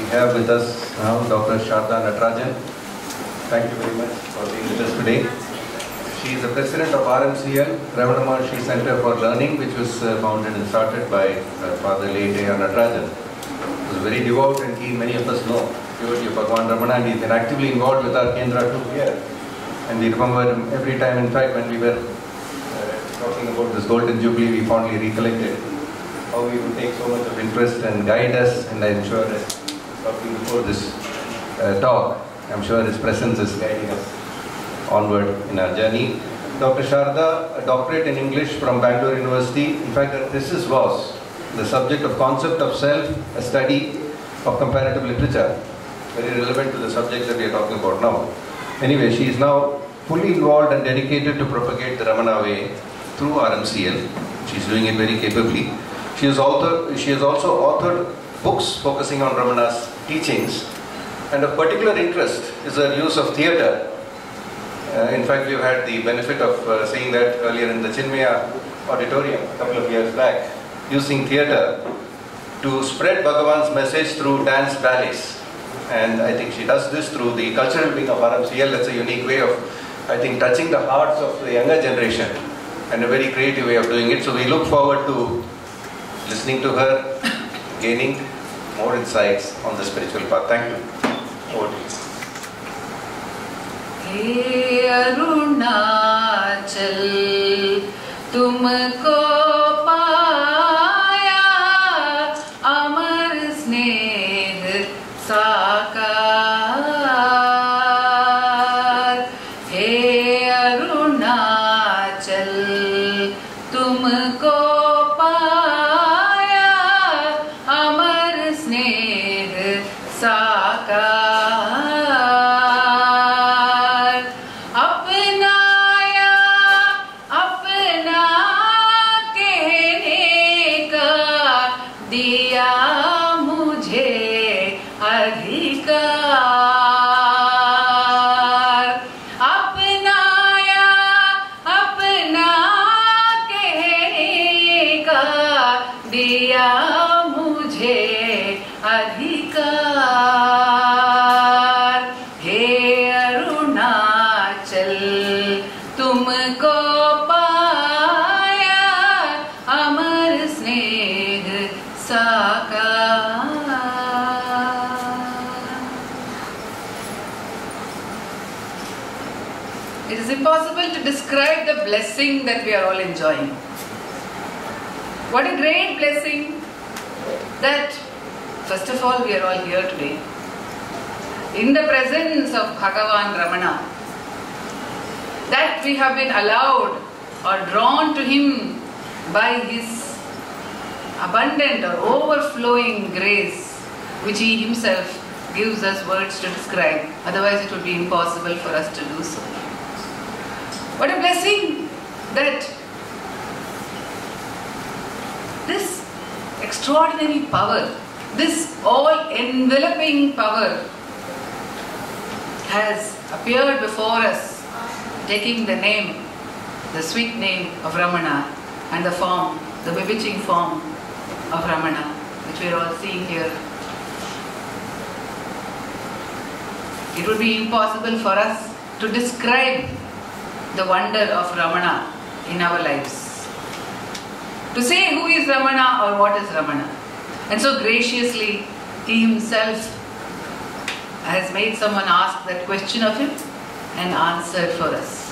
have with us now Dr. Sharda Natarajan. Thank you very much for being with us today. She is the president of RMCL, Ramana Maharshi Center for Learning, which was founded and started by Father late A.R. Natarajan. He was very devout and keen, many of us know, devotee of Bhagavan Ramana, and he's been actively involved with our Kendra too here. And we remember him every time, in fact, when we were talking about this Golden Jubilee, we fondly recollected how he would take so much of interest and guide us, and I'm sure that talking before this talk, I'm sure his presence is guiding us onward in our journey. Dr. Sharda, a doctorate in English from Bangalore University. In fact, her thesis was the subject of concept of self, a study of comparative literature, very relevant to the subject that we are talking about now. Anyway, she is now fully involved and dedicated to propagate the Ramana way through RMCL. She's doing it very capably. She has also authored books focusing on Ramana's teachings, and of particular interest is her use of theatre. In fact, we've had the benefit of seeing that earlier in the Chinmaya auditorium a couple of years back, using theatre to spread Bhagavan's message through dance ballets. And I think she does this through the cultural wing of RMCL. That's a unique way of, I think, touching the hearts of the younger generation, and a very creative way of doing it. So we look forward to listening to her, gaining more insights on the spiritual path. Thank you. Over to you. हे अरुणाचल तुमको पाया अमर स्नेह साकार हे अरुणाचल तुमको पाया अमर स्नेह साकार Impossible to describe the blessing that we are all enjoying. What a great blessing that, first of all, we are all here today in the presence of Bhagavan Ramana, that we have been allowed or drawn to him by his abundant or overflowing grace, which he himself gives us words to describe. Otherwise it would be impossible for us to do so. What a blessing that this extraordinary power, this all-enveloping power has appeared before us, taking the name, the sweet name of Ramana, and the form, the bewitching form of Ramana, which we are all seeing here. It would be impossible for us to describe the wonder of Ramana in our lives. To say who is Ramana or what is Ramana. And so graciously, he himself has made someone ask that question of him and answered for us.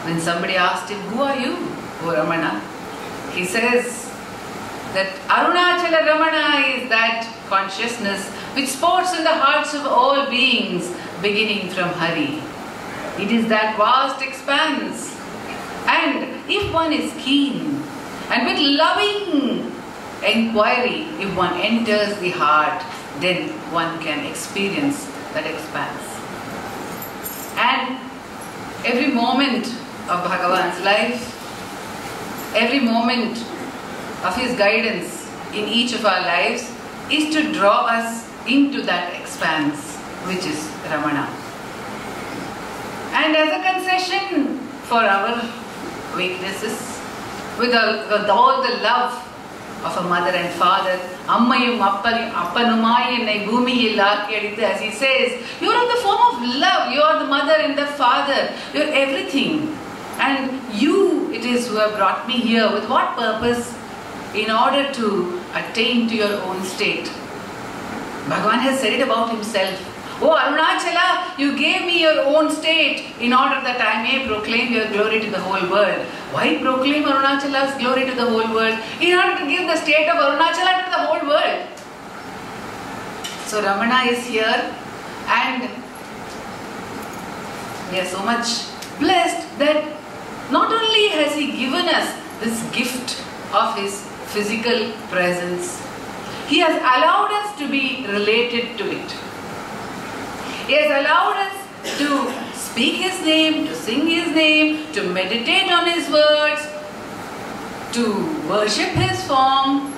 When somebody asked him, who are you, O Ramana? He says that Arunachala Ramana is that consciousness which sports in the hearts of all beings, beginning from Hari. It is that vast expanse, and if one is keen and with loving inquiry, if one enters the heart, then one can experience that expanse. And every moment of Bhagavan's life, every moment of his guidance in each of our lives is to draw us into that expanse, which is Ramana. And as a concession for our weaknesses, with all the love of a mother and father. Ammayum appanumai ennai bhoomiyil aakiyadithu, as he says, you are in the form of love. You are the mother and the father. You are everything. And you it is who have brought me here. With what purpose? In order to attain to your own state. Bhagavan has said it about himself. Oh Arunachala, you gave me your own state in order that I may proclaim your glory to the whole world. Why proclaim Arunachala's glory to the whole world? In order to give the state of Arunachala to the whole world. So Ramana is here, and we are so much blessed that not only has he given us this gift of his physical presence, he has allowed us to be related to it. He has allowed us to speak his name, to sing his name, to meditate on his words, to worship his form,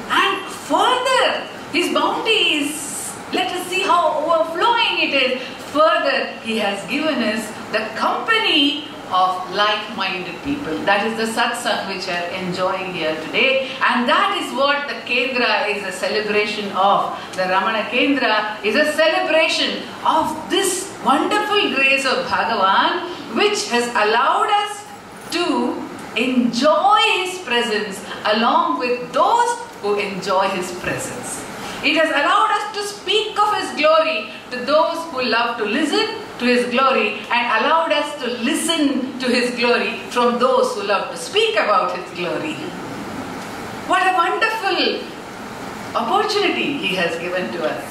and further, his bounty is, let us see how overflowing it is. Further, he has given us the company of like-minded people. That is the satsang which we are enjoying here today, and that is what the Kendra is a celebration of. The Ramana Kendra is a celebration of this wonderful grace of Bhagavan, which has allowed us to enjoy his presence along with those who enjoy his presence. It has allowed us to speak of his glory to those who love to listen to his glory, and allowed us to listen to his glory from those who love to speak about his glory. What a wonderful opportunity he has given to us.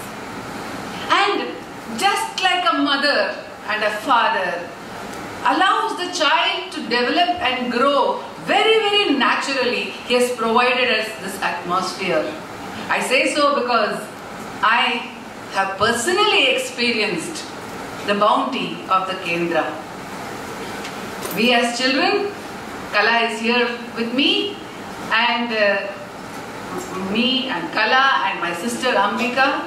And just like a mother and a father allows the child to develop and grow very, very naturally, he has provided us this atmosphere. I say so because I have personally experienced the bounty of the Kendra. We as children, Kala is here with me, and me and Kala and my sister Ambika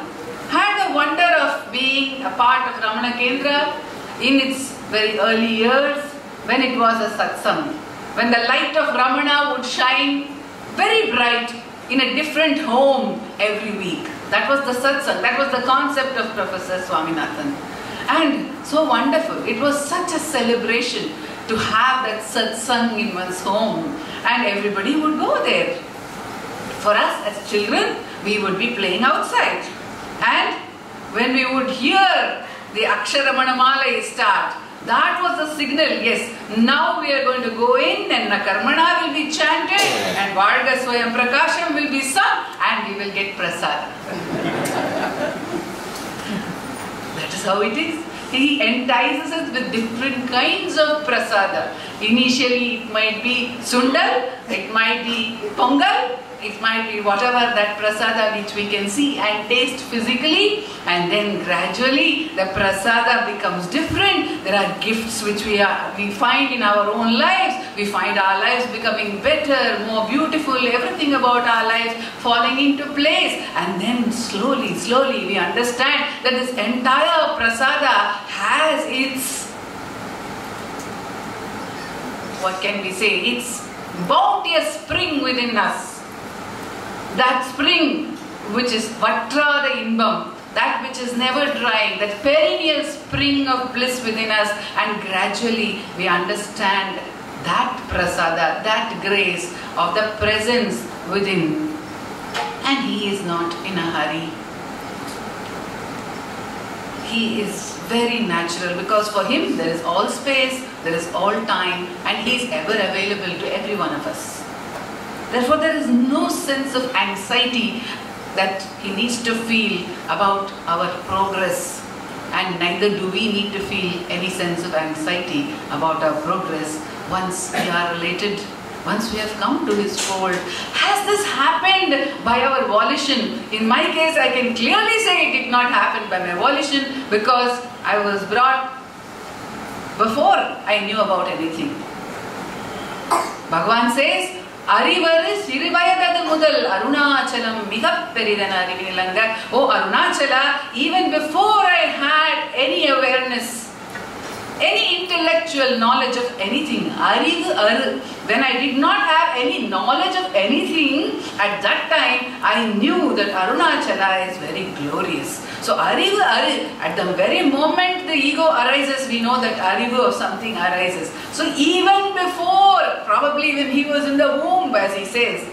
had the wonder of being a part of Ramana Kendra in its very early years, when it was a satsang, when the light of Ramana would shine very bright in a different home every week. That was the satsang, that was the concept of Professor Swaminathan. And so wonderful. It was such a celebration to have that satsang in one's home, and everybody would go there. For us as children, we would be playing outside, and when we would hear the Aksharamanamala start, that was the signal. Yes, now we are going to go in, and Nakarmana will be chanted, and Varga Swayam Prakasham will be sung, and we will get prasad. That is how it is. He entices us with different kinds of prasada. Initially it might be sundal, it might be pongal, it might be whatever that prasada which we can see and taste physically, and then gradually the prasada becomes different. There are gifts which we find in our own lives. We find our lives becoming better, more beautiful, everything about our lives falling into place, and then slowly we understand that this entire prasada has its, what can we say, its bounteous spring within us. That spring which is Vatra the Inbam, that which is never drying, that perennial spring of bliss within us, and gradually we understand that prasada, that grace of the presence within. And he is not in a hurry. He is very natural, because for him there is all space, there is all time, and he is ever available to every one of us. Therefore, there is no sense of anxiety that he needs to feel about our progress, and neither do we need to feel any sense of anxiety about our progress once we are related, once we have come to his fold. Has this happened by our volition? In my case, I can clearly say it did not happen by my volition, because I was brought before I knew about anything. Bhagavan says, Arivaru sirivayadadu mudal Arunachalam migap peridana arivinilanga. Oh Arunachala, even before I had any awareness, any intellectual knowledge of anything. Arivu aru. When I did not have any knowledge of anything, at that time I knew that Arunachala is very glorious. So Arivu aru, at the very moment the ego arises, we know that Arivu of something arises. So even before, probably when he was in the womb, as he says,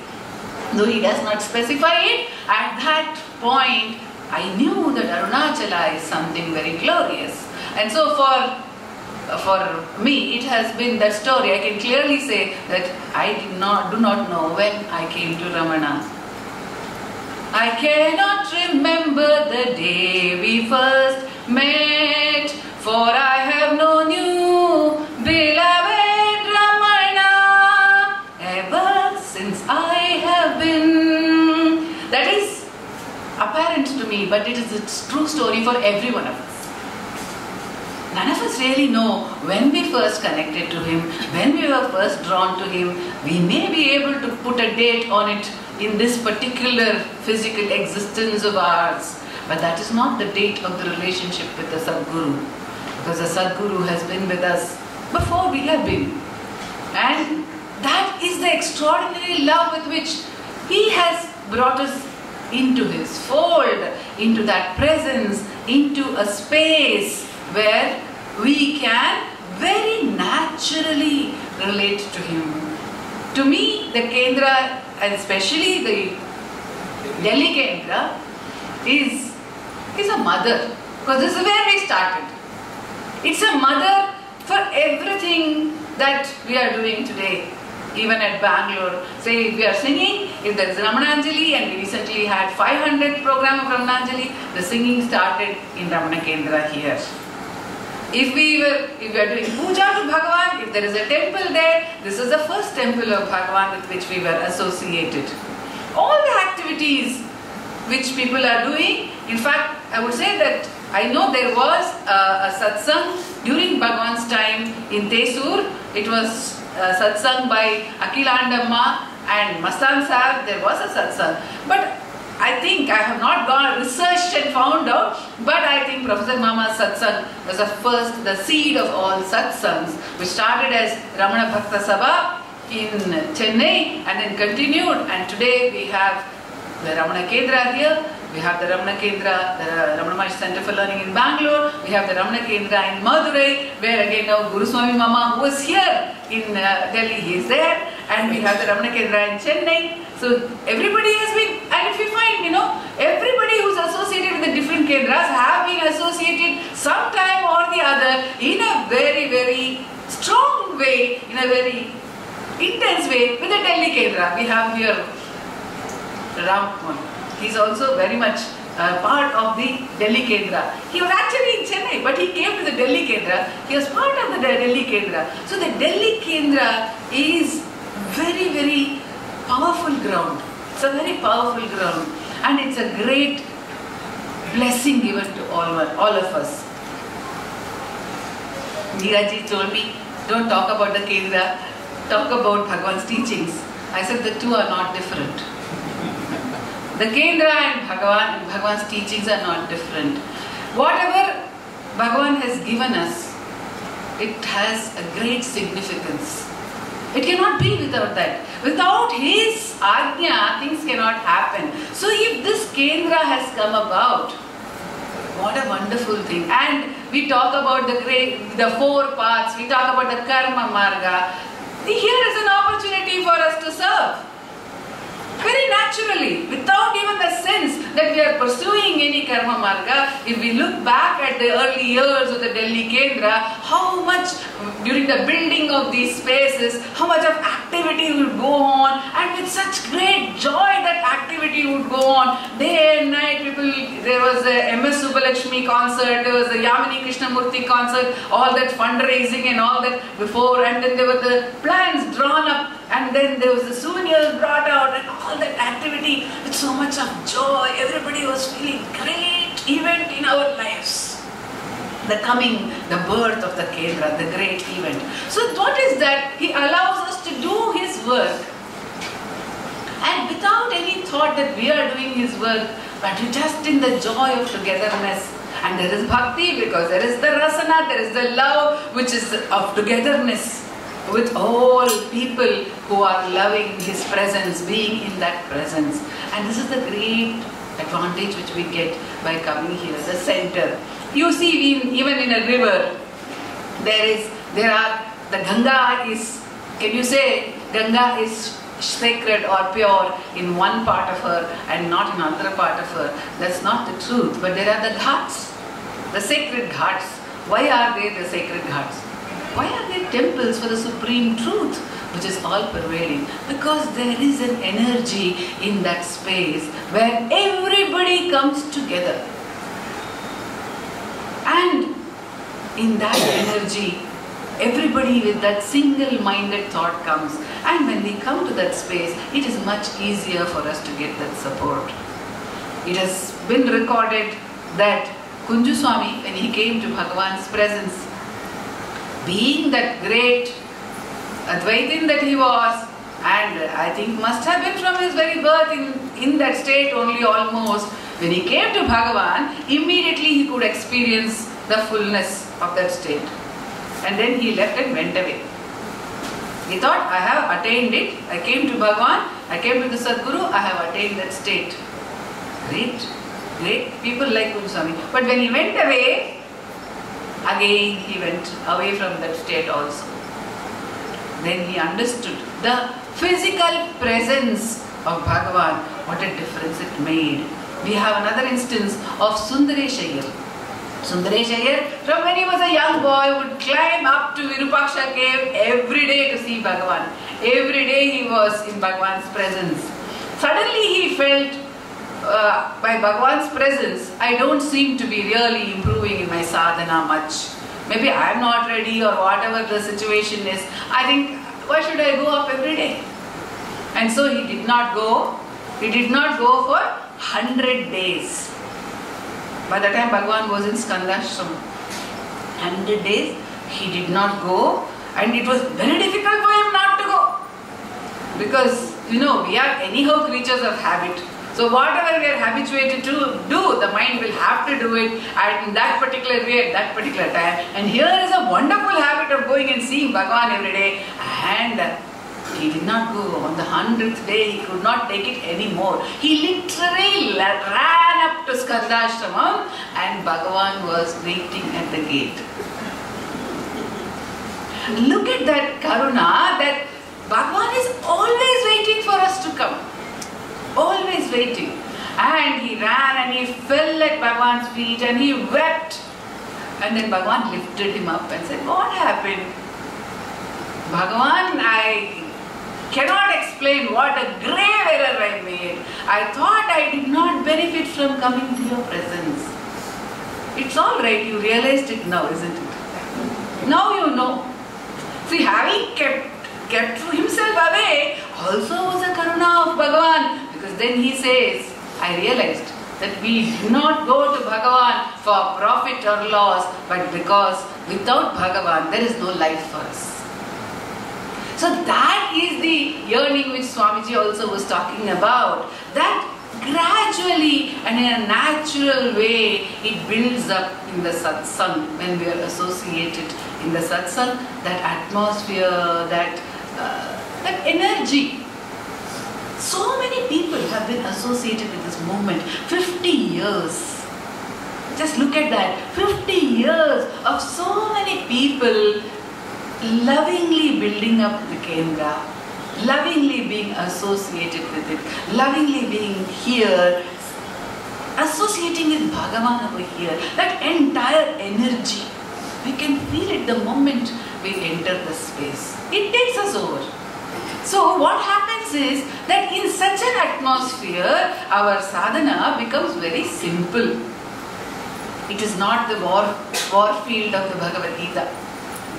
though he does not specify it, at that point I knew that Arunachala is something very glorious. And so for me, it has been that story. I can clearly say that I do not know when I came to Ramana. I cannot remember the day we first met, for I have known you, beloved Ramana, ever since I have been. That is apparent to me, but it is a true story for every one of us. None of us really know when we first connected to him, when we were first drawn to him. We may be able to put a date on it in this particular physical existence of ours, but that is not the date of the relationship with the Sadguru, because the Sadguru has been with us before we have been. And that is the extraordinary love with which he has brought us into his fold, into that presence, into a space where we can very naturally relate to him. To me, the Kendra, and especially the Delhi Kendra, is a mother, because this is where we started. It's a mother for everything that we are doing today. Even at Bangalore, say if we are singing, if there is Ramananjali, and we recently had 500 program of Ramananjali, the singing started in Ramana Kendra here. If we are doing puja to Bhagavan, if there is a temple there, this is the first temple of Bhagavan with which we were associated. All the activities which people are doing, in fact, I would say that I know there was a satsang during Bhagavan's time in Tesur. It was satsang by Akilandamma and Mastan Sahib. There was a satsang. But I think, I have not gone researched and found out, but I think Professor Mama's satsang was the seed of all satsangs, which started as Ramana Bhakta Sabha in Chennai and then continued, and today we have the Ramana Kendra here, we have the Ramana Kendra, the Ramana Maharshi Center for Learning in Bangalore, we have the Ramana Kendra in Madurai, where again now Guru Swami Mama, who was here in Delhi, he is there, and we have the Ramana Kendra in Chennai. So everybody has been, and if you find, everybody who's associated with the different Kendras have been associated sometime or the other in a very, very strong way, in a very intense way with the Delhi Kendra. We have here Ram. He's also very much part of the Delhi Kendra. He was actually in Chennai, but he came to the Delhi Kendra. He was part of the Delhi Kendra. So the Delhi Kendra is very, very powerful ground. It's a very powerful ground, and it's a great blessing given to all of us. Neeraj told me, don't talk about the Kendra, talk about Bhagavan's teachings. I said the two are not different. The Kendra and Bhagavan's teachings are not different. Whatever Bhagavan has given us, it has a great significance. It cannot be without that. Without his Ajna, things cannot happen. So if this Kendra has come about, what a wonderful thing. And we talk about the four paths, we talk about the Karma Marga. Here is an opportunity for us to serve. Very naturally, without even the sense that we are pursuing any Karma Marga. If we look back at the early years of the Delhi Kendra, how much during the building of these spaces, how much of activity would go on, and with such great joy that activity would go on. Day and night, there was a MS Subbalakshmi concert, there was a Yamini Krishnamurti concert, all that fundraising and all that before, and then there were the plans drawn up, and then there was the souvenirs brought out, and all that activity with so much of joy. Everybody was feeling great event in our lives. The birth of the Kendra, the great event. So what is that? He allows us to do his work, and without any thought that we are doing his work, but just in the joy of togetherness. And there is bhakti because there is the rasana, there is the love which is of togetherness with all people who are loving His presence, being in that presence. And this is the great advantage which we get by coming here, the center. You see, even in a river, the Ganga is, can you say, Ganga is sacred or pure in one part of her and not in another part of her. That's not the truth. But there are the ghats, the sacred ghats. Why are they the sacred ghats? Why are they temples for the supreme truth, which is all pervading? Because there is an energy in that space where everybody comes together. And in that energy, everybody with that single-minded thought comes. And when we come to that space, it is much easier for us to get that support. It has been recorded that Kunju Swami, when he came to Bhagavan's presence, being that great Advaitin that he was, and I think must have been from his very birth in that state only almost, when he came to Bhagavan, immediately he could experience the fullness of that state. And then he left and went away. He thought, I have attained it. I came to Bhagavan, I came to the Sadguru, I have attained that state. Great, great people like Kunju Swami. But when he went away, again he went away from that state also. Then he understood the physical presence of Bhagavan, what a difference it made. We have another instance of Sundaresh Iyer. Sundaresh Iyer, from when he was a young boy, would climb up to Virupaksha cave every day to see Bhagavan. Every day he was in Bhagavan's presence. Suddenly he felt, by Bhagavan's presence, I don't seem to be really improving in my sadhana much. Maybe I am not ready or whatever the situation is. I think, why should I go up every day? And so he did not go. He did not go for 100 days. By the time Bhagavan was in Skandashram, 100 days, he did not go, and it was very difficult for him not to go. Because, we are anyhow creatures of habit. So whatever we are habituated to do, the mind will have to do it in that particular way, at that particular time. And here is a wonderful habit of going and seeing Bhagavan every day. And he did not go. On the 100th day, he could not take it anymore. He literally ran up to Skandashramam and Bhagavan was waiting at the gate. Look at that karuna, that Bhagavan is always waiting for us to come. Always waiting. And he ran and he fell at Bhagavan's feet and he wept. And then Bhagavan lifted him up and said, what happened? Bhagavan, I cannot explain what a grave error I made. I thought I did not benefit from coming to your presence. It's all right, you realized it now, isn't it? Now you know. See, having kept himself away also was a karuna of Bhagavan. Because then he says, I realized that we do not go to Bhagavan for profit or loss, but because without Bhagavan there is no life for us. So that is the yearning which Swamiji also was talking about. That gradually and in a natural way it builds up in the satsang when we are associated in the satsang, that atmosphere, that energy. So many people have been associated with this movement. 50 years. Just look at that. 50 years of so many people lovingly building up the Kendra, lovingly being associated with it, lovingly being here, associating with Bhagavan over here. That entire energy, we can feel it the moment we enter the space. It takes us over. So what happens is that in such an atmosphere, our sadhana becomes very simple. It is not the war field of the Bhagavad Gita,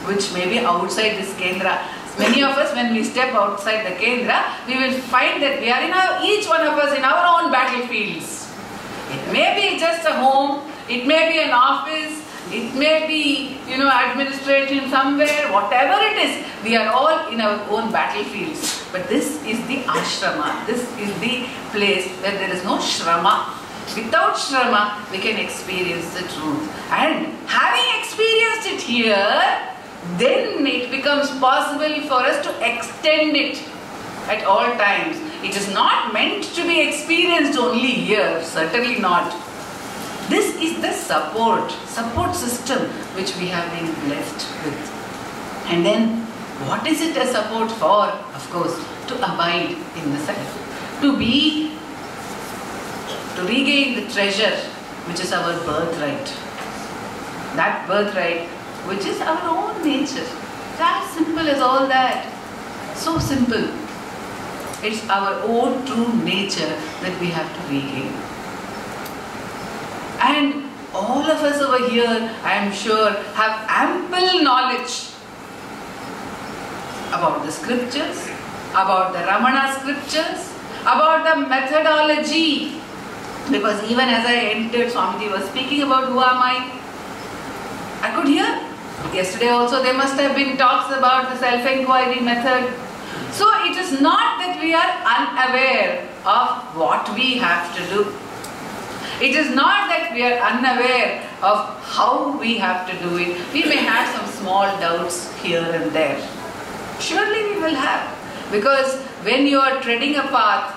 which may be outside this Kendra. Many of us, when we step outside the Kendra, we will find that we are each one of us in our own battlefields. It may be just a home, it may be an office, it may be, administration somewhere, whatever it is, we are all in our own battlefields. But this is the ashrama, this is the place where there is no shrama. Without Shrama, we can experience the truth. And having experienced it here, then it becomes possible for us to extend it at all times. It is not meant to be experienced only here, certainly not. This is the support system which we have been blessed with. And then, what is it a support for? Of course, to abide in the self. To regain the treasure which is our birthright. That birthright which is our own nature. It's as simple as all that. So simple. It's our own true nature that we have to regain. And all of us over here, I am sure, have ample knowledge about the scriptures, about the Ramana scriptures, about the methodology. Because even as I entered, Swamiji was speaking about who am I could hear. Yesterday also there must have been talks about the self-inquiry method. So it is not that we are unaware of what we have to do. It is not that we are unaware of how we have to do it. We may have some small doubts here and there. Surely we will have. Because when you are treading a path,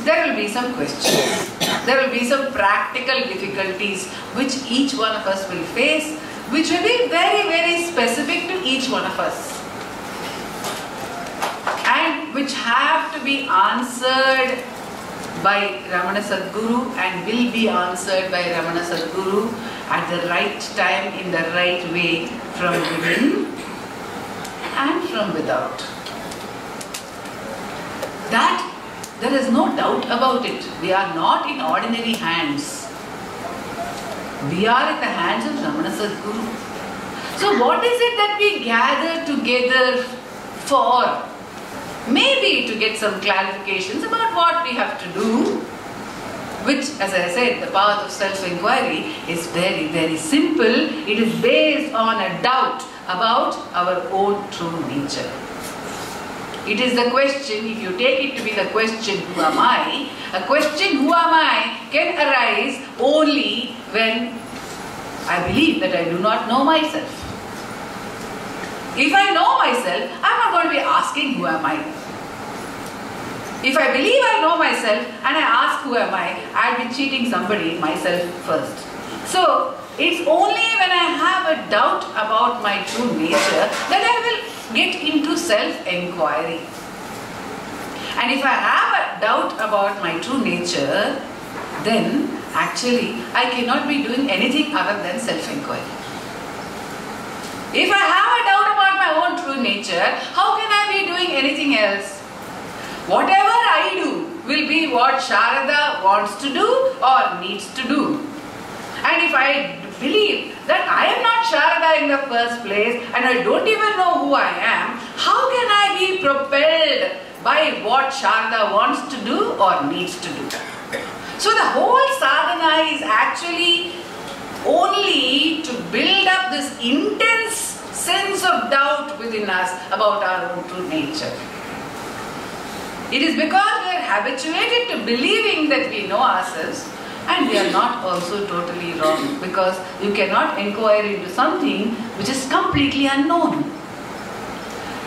there will be some questions. There will be some practical difficulties which each one of us will face, which will be very, very specific to each one of us. And which have to be answered by Ramana Sadguru and will be answered by Ramana Sadguru at the right time, in the right way, from within and from without. That there is no doubt about it. We are not in ordinary hands. We are in the hands of Ramana Sadguru. So what is it that we gather together for? Maybe to get some clarifications about what we have to do, which, as I said, the path of self-inquiry is very, very simple. It is based on a doubt about our own true nature. It is the question, if you take it to be the question, who am I? A question, who am I, can arise only when I believe that I do not know myself. If I know myself, I am not going to be asking who am I. If I believe I know myself and I ask who am I will be cheating somebody, myself first. So, it's only when I have a doubt about my true nature that I will get into self-inquiry. And if I have a doubt about my true nature, then actually I cannot be doing anything other than self-inquiry. If I have a doubt about my own true nature, how can I be doing anything else? Whatever I do will be what Sharada wants to do or needs to do. And if I believe that I am not Sharada in the first place and I don't even know who I am, how can I be propelled by what Sharada wants to do or needs to do? So the whole sadhana is actually only to build up this intense sense of doubt within us about our own true nature. It is because we are habituated to believing that we know ourselves, and we are not also totally wrong, because you cannot inquire into something which is completely unknown.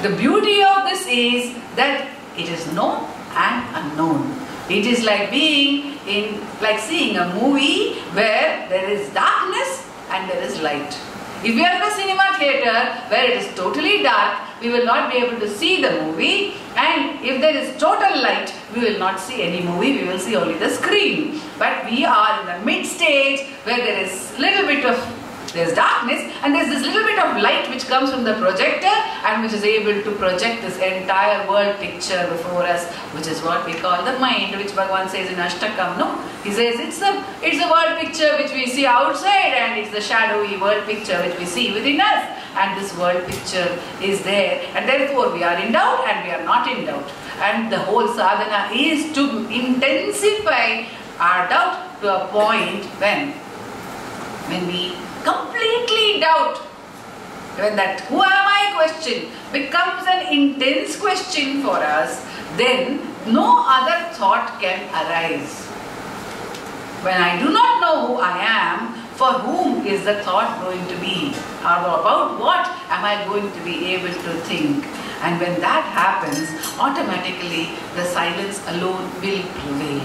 The beauty of this is that it is known and unknown. It is like seeing a movie where there is darkness and there is light. If we are in a cinema theatre where it is totally dark, we will not be able to see the movie, and if there is total light, we will not see any movie, we will see only the screen. But we are in the mid stage where there is there's darkness and there's this little bit of light which comes from the projector and which is able to project this entire world picture before us, which is what we call the mind, which Bhagavan says in Ashtakam, no? He says it's a world picture which we see outside, and it's the shadowy world picture which we see within us, and this world picture is there, and therefore we are in doubt and we are not in doubt. And the whole sadhana is to intensify our doubt to a point when we completely doubt, when that who am I question becomes an intense question for us, then no other thought can arise. When I do not know who I am, for whom is the thought going to be? Or about what am I going to be able to think? And when that happens, automatically the silence alone will prevail.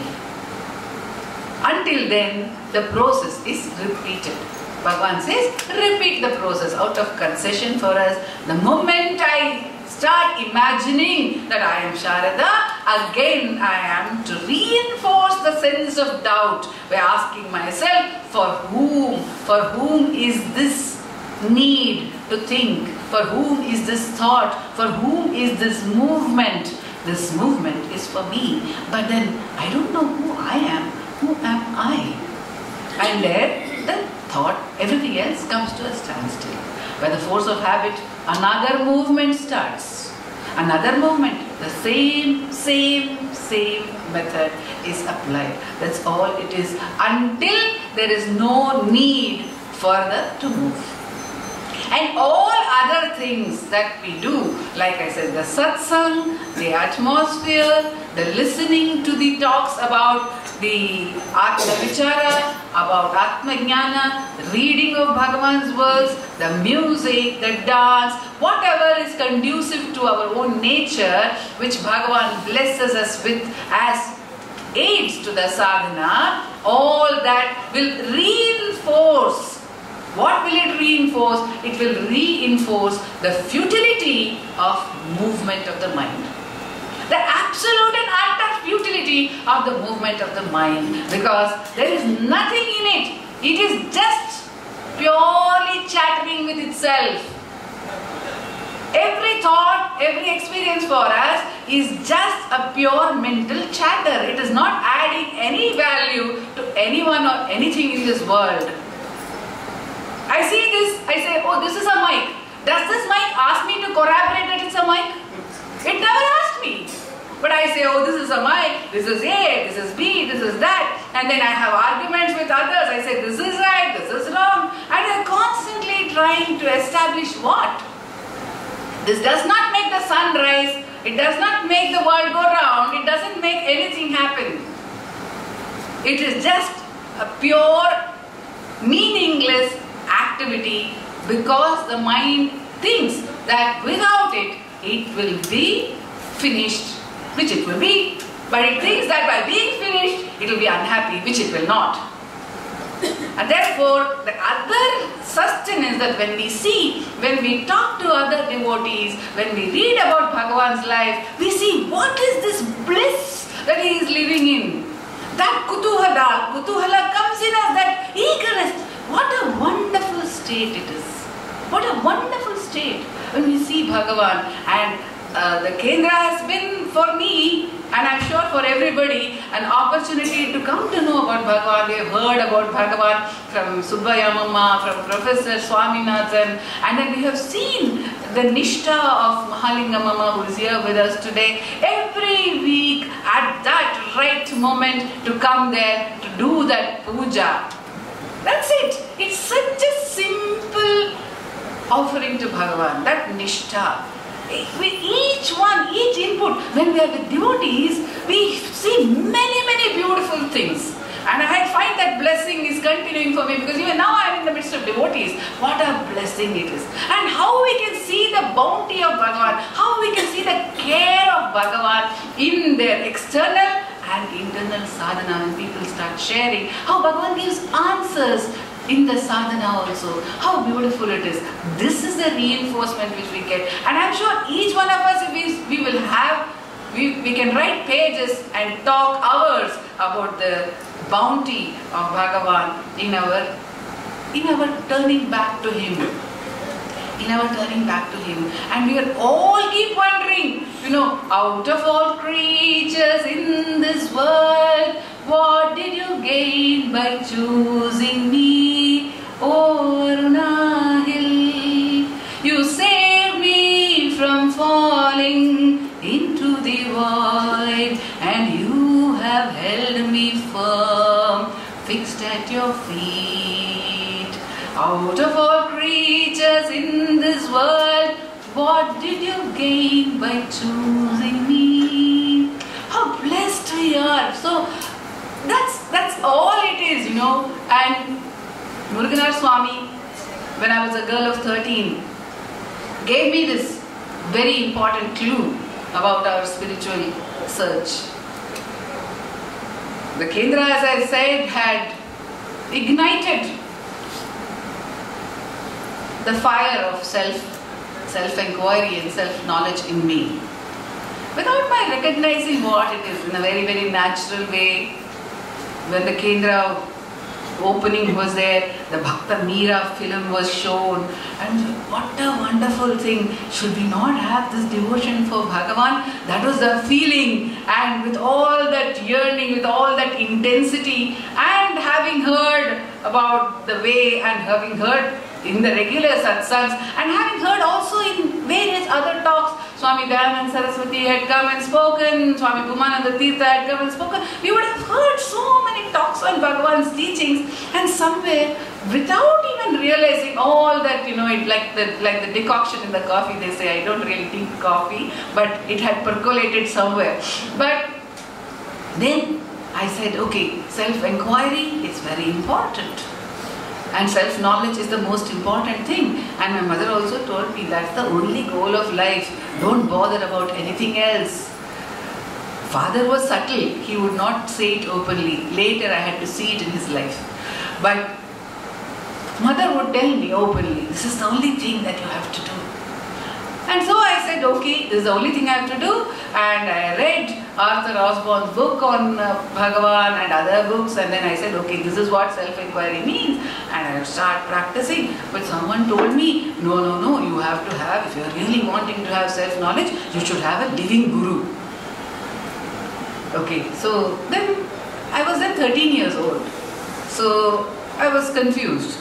Until then, the process is repeated. Bhagavan says, repeat the process out of concession for us. The moment I start imagining that I am Sharada, again I am to reinforce the sense of doubt by asking myself, for whom is this need to think? For whom is this thought? For whom is this movement? This movement is for me. But then I don't know who I am. Who am I? And there the thought, everything else comes to a standstill. By the force of habit, another movement starts. Another movement. The same method is applied. That's all it is, until there is no need further to move. And all other things that we do, like I said, the satsang, the atmosphere, the listening to the talks about the Atma Vichara, about Atma Jnana, the reading of Bhagavan's words, the music, the dance, whatever is conducive to our own nature, which Bhagavan blesses us with as aids to the sadhana, all that will reinforce. What will it reinforce? It will reinforce the futility of movement of the mind. The absolute and utter futility of the movement of the mind, because there is nothing in it. It is just purely chattering with itself. Every thought, every experience for us is just a pure mental chatter. It is not adding any value to anyone or anything in this world. I see this, I say, oh, this is a mic. Does this mic ask me to corroborate that it's a mic? It never asked me. But I say, oh, this is a mic, this is A, this is B, this is that. And then I have arguments with others. I say, this is right, this is wrong. And I'm constantly trying to establish what? This does not make the sun rise. It does not make the world go round. It doesn't make anything happen. It is just a pure, meaningless activity, because the mind thinks that without it, it will be finished, which it will be. But it thinks that by being finished, it will be unhappy, which it will not. And therefore, the other sustenance that when we see, when we talk to other devotees, when we read about Bhagavan's life, we see what is this bliss that he is living in. That kutuhala comes in as that eagerness. What a wonderful state it is. What a wonderful state when we see Bhagavan. And the Kendra has been for me, and I'm sure for everybody, an opportunity to come to know about Bhagavan. We have heard about Bhagavan from Subbaya Mama, from Professor Swaminathan, and then we have seen the Nishtha of Mahalinga Mama, who is here with us today, every week at that right moment to come there to do that puja. That's it. It's such a simple offering to Bhagavan, that Nishtha. With each one, each input, when we are with devotees, we see many beautiful things. And I find that blessing is continuing for me, because even now I am in the midst of devotees. What a blessing it is. And how we can see the bounty of Bhagavan, how we can see the care of Bhagavan in their external and internal sadhana, when people start sharing how Bhagavan gives answers in the sadhana also. How beautiful it is. This is the reinforcement which we get. And I'm sure each one of us, if we will have, we can write pages and talk hours about the bounty of Bhagavan in our turning back to Him. In our turning back to Him. And we are all keep wondering, out of all creatures in this world, what did you gain by choosing me, O Aruna Hill? You saved me from falling into the void, and you have held me firm, fixed at your feet. Out of all creatures in this world, what did you gain by choosing me? How blessed we are. So that's That's all it is, you know. And Muruganar Swami, when I was a girl of 13, gave me this very important clue about our spiritual search. The Kendra, as I said, had ignited the fire of self-inquiry and self-knowledge in me. Without my recognizing what it is, in a very, very natural way, when the Kendra opening was there, the Bhakta Meera film was shown, and what a wonderful thing. Should we not have this devotion for Bhagavan? That was the feeling, and with all that yearning, with all that intensity, and having heard about the way, and having heard in the regular satsangs, and having heard also in various other talks, Swami Dayanand Saraswati had come and spoken, Swami Bhumananda Tirtha had come and spoken. We would have heard so many talks on Bhagavan's teachings, and somewhere, without even realizing all that, you know, it like the decoction in the coffee, they say, I don't really drink coffee, but it had percolated somewhere. But then I said, okay, self-inquiry is very important. And self-knowledge is the most important thing. And my mother also told me that's the only goal of life. Don't bother about anything else. Father was subtle. He would not say it openly. Later I had to see it in his life. But mother would tell me openly, this is the only thing that you have to do. And so I said, okay, this is the only thing I have to do. And I read Arthur Osborne's book on Bhagavan and other books, and then I said, okay, this is what self-inquiry means, and I start practicing. But someone told me, no, you have to have, if you're really wanting to have self-knowledge, you should have a living guru. Okay, so then I was then 13 years old, so I was confused.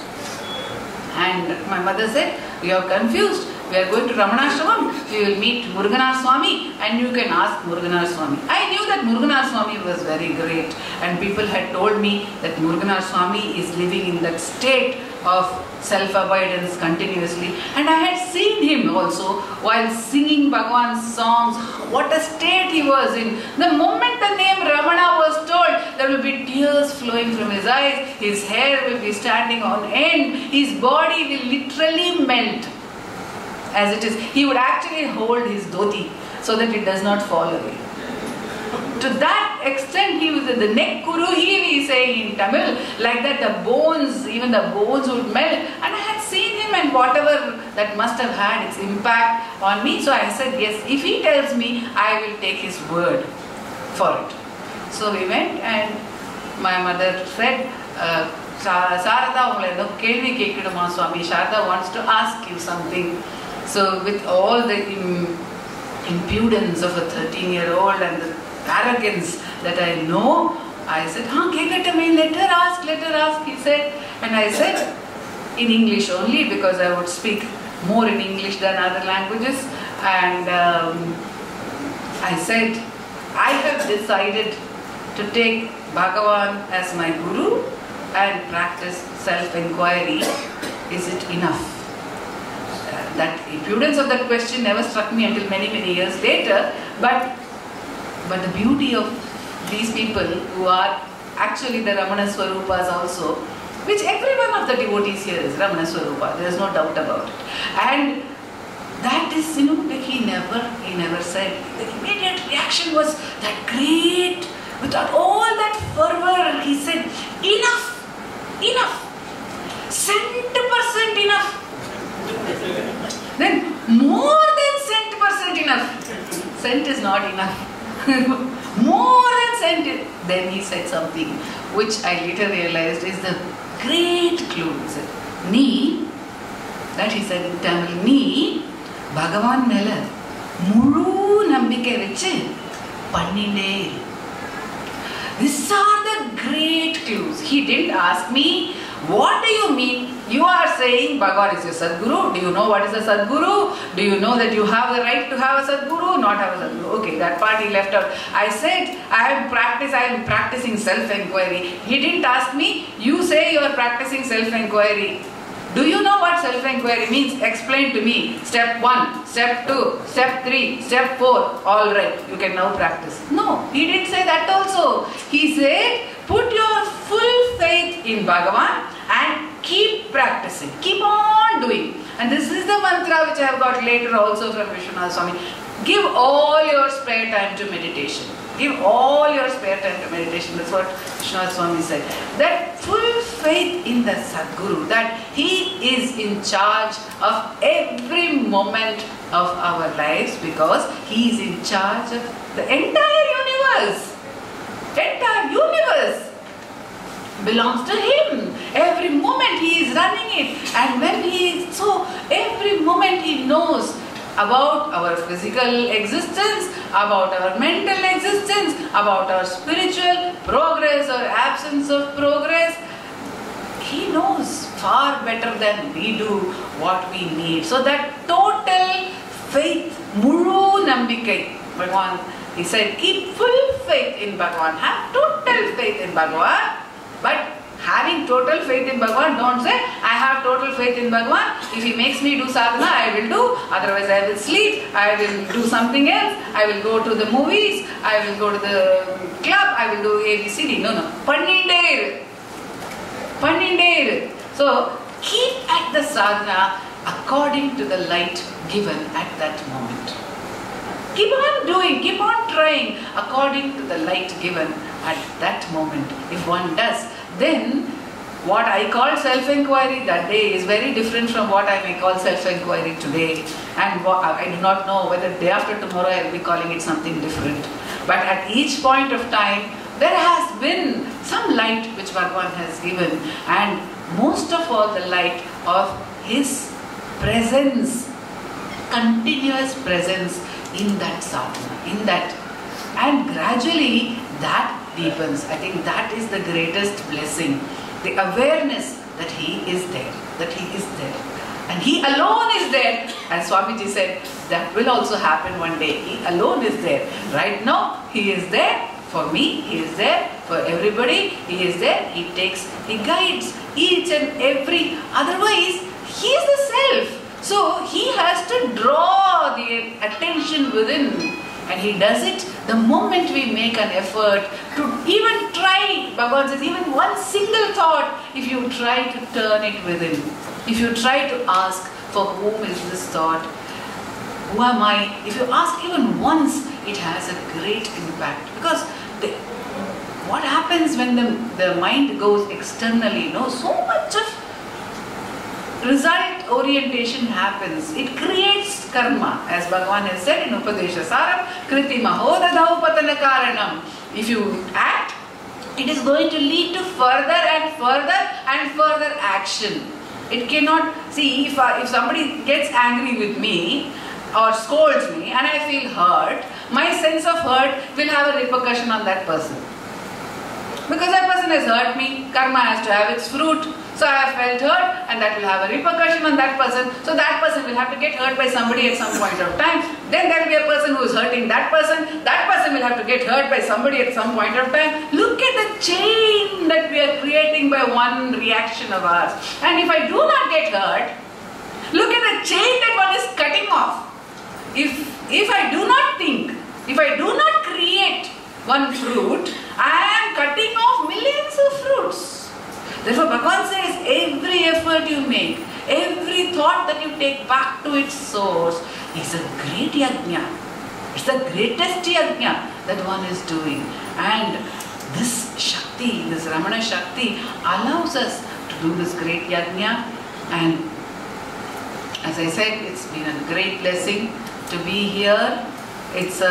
And my mother said, you are confused. We are going to Ramanashramam, we will meet Muruganar Swami and you can ask Muruganar Swami. I knew that Muruganar Swami was very great, and people had told me that Muruganar Swami is living in that state of self-avoidance continuously, and I had seen him also while singing Bhagavan's songs, what a state he was in. The moment the name Ramana was told, there will be tears flowing from his eyes, his hair will be standing on end, his body will literally melt. As it is, he would actually hold his dhoti so that it does not fall away. To that extent, he was the neck kuruhi, we say in Tamil, like that the bones, even the bones would melt. And I had seen him, and whatever that must have had its impact on me. So I said, yes, if he tells me, I will take his word for it. So we went, and my mother said, Sarada, Swami, Sharada wants to ask you something. So with all the impudence of a 13-year-old and the arrogance that I know, I said, let her ask, he said. And I said, in English only, because I would speak more in English than other languages. And I said, I have decided to take Bhagavan as my guru and practice self-inquiry. Is it enough? That impudence of that question never struck me until many, many years later. But the beauty of these people who are actually the Ramana Swarupas also, which every one of the devotees here is Ramana Swarupa, there is no doubt about it. And that is, like he never said, the immediate reaction was that great, without all that fervor, he said, enough, 100% enough. Then more than 100% enough. Cent is not enough. More than cent. Then he said something which I later realized is the great clue. He said, Nee, that he said in Tamil, Nee, Bhagavan Mela, Muru Nambike Veche, Panninde. These are the great clues. He didn't ask me, what do you mean? You are saying Bhagavan is your Sadguru. Do you know what is a Sadguru? Do you know that you have the right to have a Sadguru? Not have a Sadguru. Okay, that part he left out. I said, I am practicing self-inquiry. He didn't ask me, you say you are practicing self-inquiry. Do you know what self-inquiry means? Explain to me. Step 1, step 2, step 3, step 4. All right, you can now practice. No, he didn't say that also. He said, put your full full faith in Bhagavan and keep practicing, keep on doing. And this is the mantra which I have got later also from Vishwanath Swami. Give all your spare time to meditation. Give all your spare time to meditation. That's what Vishwanath Swami said. That full faith in the Sadguru, that he is in charge of every moment of our lives, because he is in charge of the entire universe. Entire universe belongs to him. Every moment he is running it, and when he is so, every moment he knows about our physical existence, about our mental existence, about our spiritual progress or absence of progress. He knows far better than we do what we need. So that total faith, mulu nambikai, Bhagavan, he said, keep full faith in Bhagavan, have total faith in Bhagavan. But having total faith in Bhagavan, don't say, I have total faith in Bhagavan. If he makes me do sadhana, I will do. Otherwise, I will sleep. I will do something else. I will go to the movies. I will go to the club. I will do ABCD. No. Pannindeir. So, keep at the sadhana according to the light given at that moment. Keep on doing, keep on trying according to the light given at that moment. If one does, then what I call self-inquiry that day is very different from what I may call self-inquiry today. And I do not know whether day after tomorrow I will be calling it something different. But at each point of time, there has been some light which Bhagavan has given, and most of all the light of his presence, continuous presence in that sadhana, in that. And gradually that deepens. I think that is the greatest blessing. The awareness that he is there, that he is there. And he alone is there. As Swamiji said, that will also happen one day. He alone is there. Right now, he is there for me, he is there for everybody, he is there, he guides each and every, otherwise, he is the self. So, he has to draw the attention within. And he does it the moment we make an effort to even try. Bhagavan says, even one single thought, if you try to turn it within, if you try to ask, for whom is this thought? Who am I? If you ask even once, it has a great impact. Because what happens when the mind goes externally, so much of result orientation happens. It creates karma, as Bhagavan has said in Upadesha Saram, Kriti Mahodadau Patana Karanam. If you act, it is going to lead to further and further and further action. It cannot, see, if somebody gets angry with me or scolds me and I feel hurt, my sense of hurt will have a repercussion on that person. Because that person has hurt me, karma has to have its fruit. So I have felt hurt, and that will have a repercussion on that person. So that person will have to get hurt by somebody at some point of time. Then there will be a person who is hurting that person. That person will have to get hurt by somebody at some point of time. Look at the chain that we are creating by one reaction of ours. And if I do not get hurt, look at the chain that one is cutting off. If I do not think, if I do not create one fruit, I am cutting off millions of fruits. Therefore, Bhagavan says, every effort you make, every thought that you take back to its source is a great yajna. It's the greatest yajna that one is doing. And this Shakti, this Ramana Shakti allows us to do this great yajna. And as I said, it's been a great blessing to be here. It's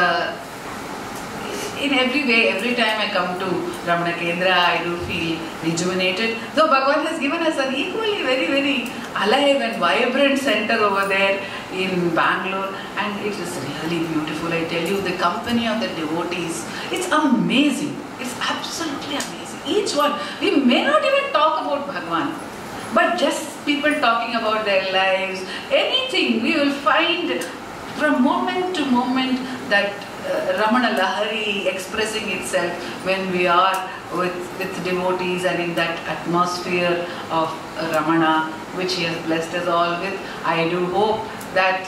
in every way, every time I come to Ramana Kendra, I do feel rejuvenated. Though Bhagavan has given us an equally very, very alive and vibrant center over there in Bangalore, and it is really beautiful. I tell you, the company of the devotees, it's amazing. It's absolutely amazing. Each one, we may not even talk about Bhagavan, but just people talking about their lives, anything, we will find from moment to moment that Ramana Lahari expressing itself when we are with devotees and in that atmosphere of Ramana, which he has blessed us all with. I do hope that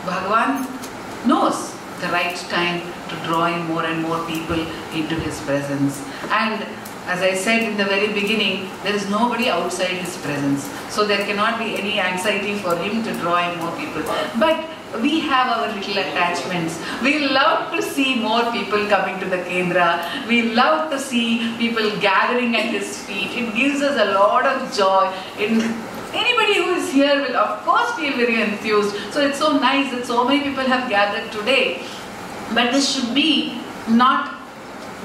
Bhagavan knows the right time to draw in more and more people into his presence. And as I said in the very beginning, there is nobody outside his presence. So there cannot be any anxiety for him to draw in more people. But we have our little attachments. We love to see more people coming to the Kendra. We love to see people gathering at his feet. It gives us a lot of joy. Anybody who is here will of course feel very enthused. So it's so nice that so many people have gathered today. But this should be not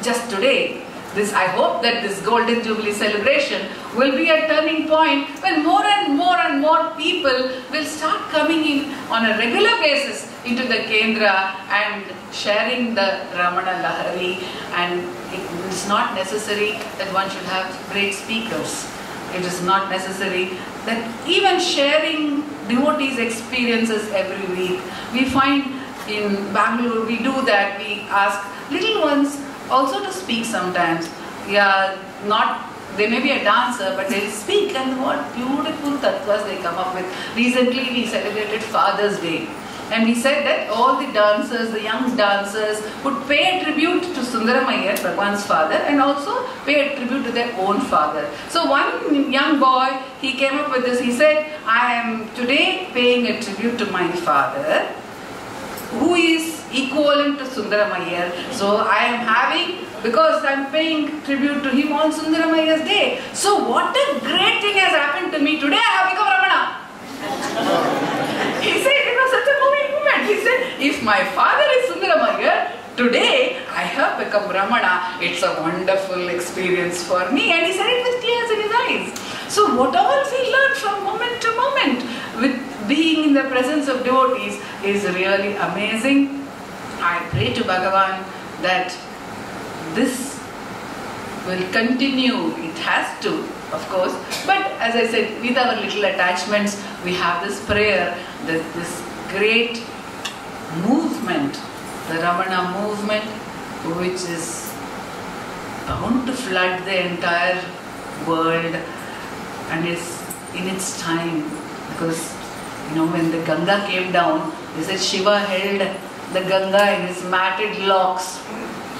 just today. I hope that this Golden Jubilee celebration will be a turning point when more and more people will start coming in on a regular basis into the Kendra and sharing the Ramana Lahari. And it is not necessary that one should have great speakers. It is not necessary that even sharing devotees' experiences every week. We find in Bangalore we do that. We ask little ones also to speak sometimes. Yeah, they may be a dancer, but they'll speak, and what beautiful tattvas they come up with. Recently we celebrated Father's Day, and we said that all the dancers, the young dancers, would pay a tribute to Sundaram Iyer, Bhagwan's father, and also pay a tribute to their own father. So one young boy, he came up with this. He said, I am today paying a tribute to my father, who is equivalent to Sundaram Iyer. So I am having, because I am paying tribute to him on Sundaram Iyer's day. So what a great thing has happened to me. Today I have become Ramana. He said it was such a moving moment. He said, if my father is Sundaram Iyer, today I have become Ramana. It's a wonderful experience for me. And he said it with tears in his eyes. So what all we learn from moment to moment with being in the presence of devotees is really amazing. I pray to Bhagavan that this will continue. It has to, of course. But as I said, with our little attachments, we have this prayer that this great movement, the Ramana movement, which is bound to flood the entire world and is in its time. Because, when the Ganga came down, they said Shiva held the Ganga in his matted locks,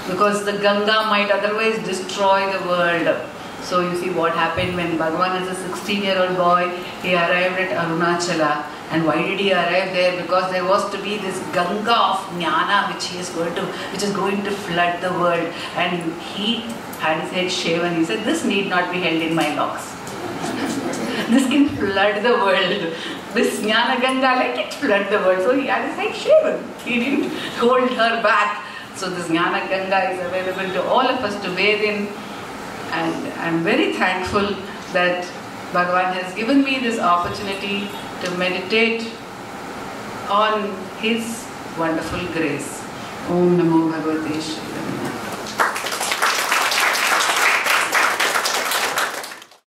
because the Ganga might otherwise destroy the world. So you see what happened when Bhagavan is a 16-year-old boy, he arrived at Arunachala. And why did he arrive there? Because there was to be this Ganga of Jnana which is going to flood the world. And he had his head shaven. He said, this need not be held in my locks. This can flood the world. This Jnana Ganga, let it flood the world. So he had his head shaven. He didn't hold her back. So this Jnana Ganga is available to all of us to bathe in. And I'm very thankful that Bhagavan has given me this opportunity to meditate on His wonderful grace. Om Namo Bhagavate Shri